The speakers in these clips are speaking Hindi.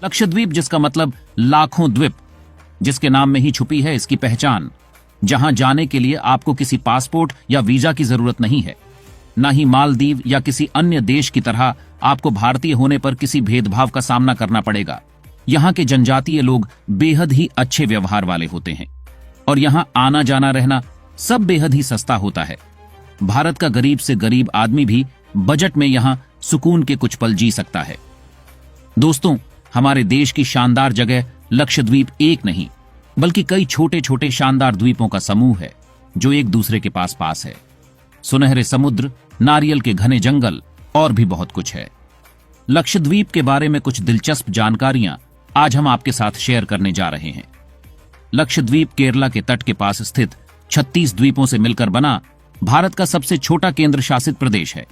लक्षद्वीप, जिसका मतलब लाखों द्वीप, जिसके नाम में ही छुपी है इसकी पहचान, जहां जाने के लिए आपको किसी पासपोर्ट या वीजा की जरूरत नहीं है। न ही मालदीव या किसी अन्य देश की तरह आपको भारतीय होने पर किसी भेदभाव का सामना करना पड़ेगा। यहाँ के जनजातीय लोग बेहद ही अच्छे व्यवहार वाले होते हैं और यहाँ आना जाना रहना सब बेहद ही सस्ता होता है। भारत का गरीब से गरीब आदमी भी बजट में यहाँ सुकून के कुछ पल जी सकता है। दोस्तों, हमारे देश की शानदार जगह लक्षद्वीप एक नहीं बल्कि कई छोटे छोटे शानदार द्वीपों का समूह है जो एक दूसरे के पास पास है। सुनहरे समुद्र, नारियल के घने जंगल और भी बहुत कुछ है। लक्षद्वीप के बारे में कुछ दिलचस्प जानकारियां आज हम आपके साथ शेयर करने जा रहे हैं। लक्षद्वीप केरला के तट के पास स्थित 36 द्वीपों से मिलकर बना भारत का सबसे छोटा केंद्र शासित प्रदेश है,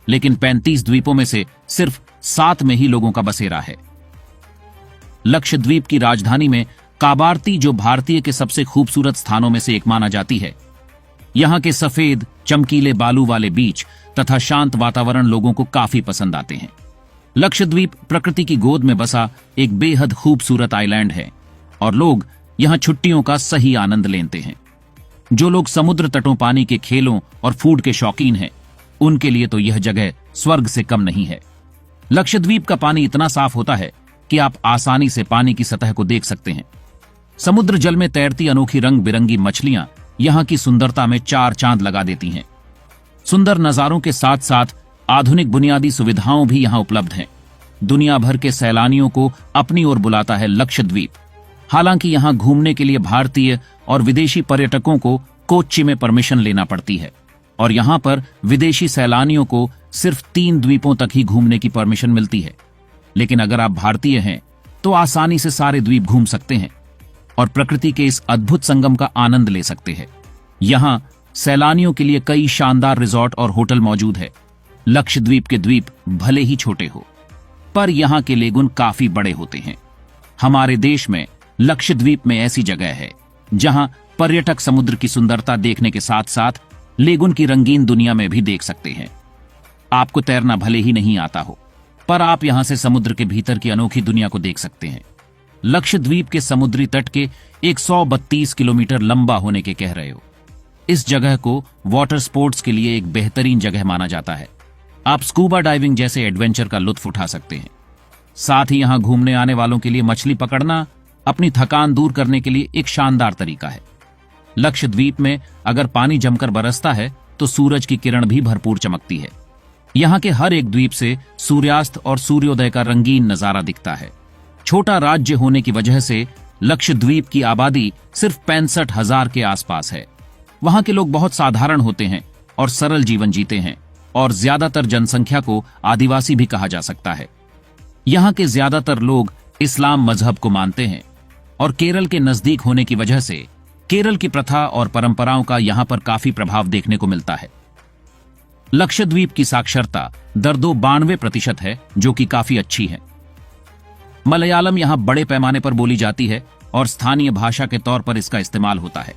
लेकिन 35 द्वीपों में से सिर्फ 7 में ही लोगों का बसेरा है। लक्षद्वीप की राजधानी में काबारती, जो भारतीय के सबसे खूबसूरत स्थानों में से एक माना जाती है। यहाँ के सफेद चमकीले बालू वाले बीच तथा शांत वातावरण लोगों को काफी पसंद आते हैं। लक्षद्वीप प्रकृति की गोद में बसा एक बेहद खूबसूरत आइलैंड है और लोग यहाँ छुट्टियों का सही आनंद लेते हैं। जो लोग समुद्र तटों, पानी के खेलों और फूड के शौकीन हैं, उनके लिए तो यह जगह स्वर्ग से कम नहीं है। लक्षद्वीप का पानी इतना साफ होता है कि आप आसानी से पानी की सतह को देख सकते हैं। समुद्र जल में तैरती अनोखी रंग बिरंगी मछलियां यहाँ की सुंदरता में 4 चांद लगा देती हैं। सुंदर नजारों के साथ साथ आधुनिक बुनियादी सुविधाओं भी यहाँ उपलब्ध हैं। दुनिया भर के सैलानियों को अपनी ओर बुलाता है लक्षद्वीप। हालांकि यहाँ घूमने के लिए भारतीय और विदेशी पर्यटकों को कोच्चि में परमिशन लेना पड़ती है और यहाँ पर विदेशी सैलानियों को सिर्फ 3 द्वीपों तक ही घूमने की परमिशन मिलती है। लेकिन अगर आप भारतीय हैं तो आसानी से सारे द्वीप घूम सकते हैं और प्रकृति के इस अद्भुत संगम का आनंद ले सकते हैं। यहाँ सैलानियों के लिए कई शानदार रिजॉर्ट और होटल मौजूद है। लक्षद्वीप के द्वीप भले ही छोटे हो, पर यहाँ के लेगुन काफी बड़े होते हैं। हमारे देश में लक्षद्वीप में ऐसी जगह है जहां पर्यटक समुद्र की सुंदरता देखने के साथ साथ लेगुन की रंगीन दुनिया में भी देख सकते हैं। आपको तैरना भले ही नहीं आता हो, पर आप यहां से समुद्र के भीतर की अनोखी दुनिया को देख सकते हैं। लक्षद्वीप के समुद्री तट के 132 किलोमीटर लंबा होने के कह रहे हो। इस जगह को वाटर स्पोर्ट्स के लिए एक बेहतरीन जगह माना जाता है। आप स्कूबा डाइविंग जैसे एडवेंचर का लुत्फ उठा सकते हैं। साथ ही यहां घूमने आने वालों के लिए मछली पकड़ना अपनी थकान दूर करने के लिए एक शानदार तरीका है। लक्षद्वीप में अगर पानी जमकर बरसता है तो सूरज की किरण भी भरपूर चमकती है। यहाँ के हर एक द्वीप से सूर्यास्त और सूर्योदय का रंगीन नजारा दिखता है। छोटा राज्य होने की वजह से लक्षद्वीप की आबादी सिर्फ 65,000 के आसपास है। वहां के लोग बहुत साधारण होते हैं और सरल जीवन जीते हैं और ज्यादातर जनसंख्या को आदिवासी भी कहा जा सकता है। यहाँ के ज्यादातर लोग इस्लाम मजहब को मानते हैं और केरल के नजदीक होने की वजह से केरल की प्रथा और परंपराओं का यहाँ पर काफी प्रभाव देखने को मिलता है। लक्षद्वीप की साक्षरता दर 92% है, जो कि काफी अच्छी है। मलयालम यहाँ बड़े पैमाने पर बोली जाती है और स्थानीय भाषा के तौर पर इसका इस्तेमाल होता है।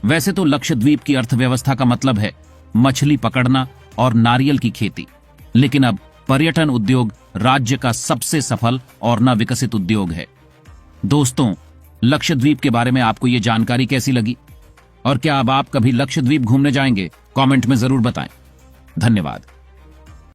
वैसे तो लक्षद्वीप की अर्थव्यवस्था का मतलब है मछली पकड़ना और नारियल की खेती, लेकिन अब पर्यटन उद्योग राज्य का सबसे सफल और न विकसित उद्योग है। दोस्तों, लक्षद्वीप के बारे में आपको ये जानकारी कैसी लगी और क्या अब आप कभी लक्षद्वीप घूमने जाएंगे? कमेंट में जरूर बताएं। धन्यवाद।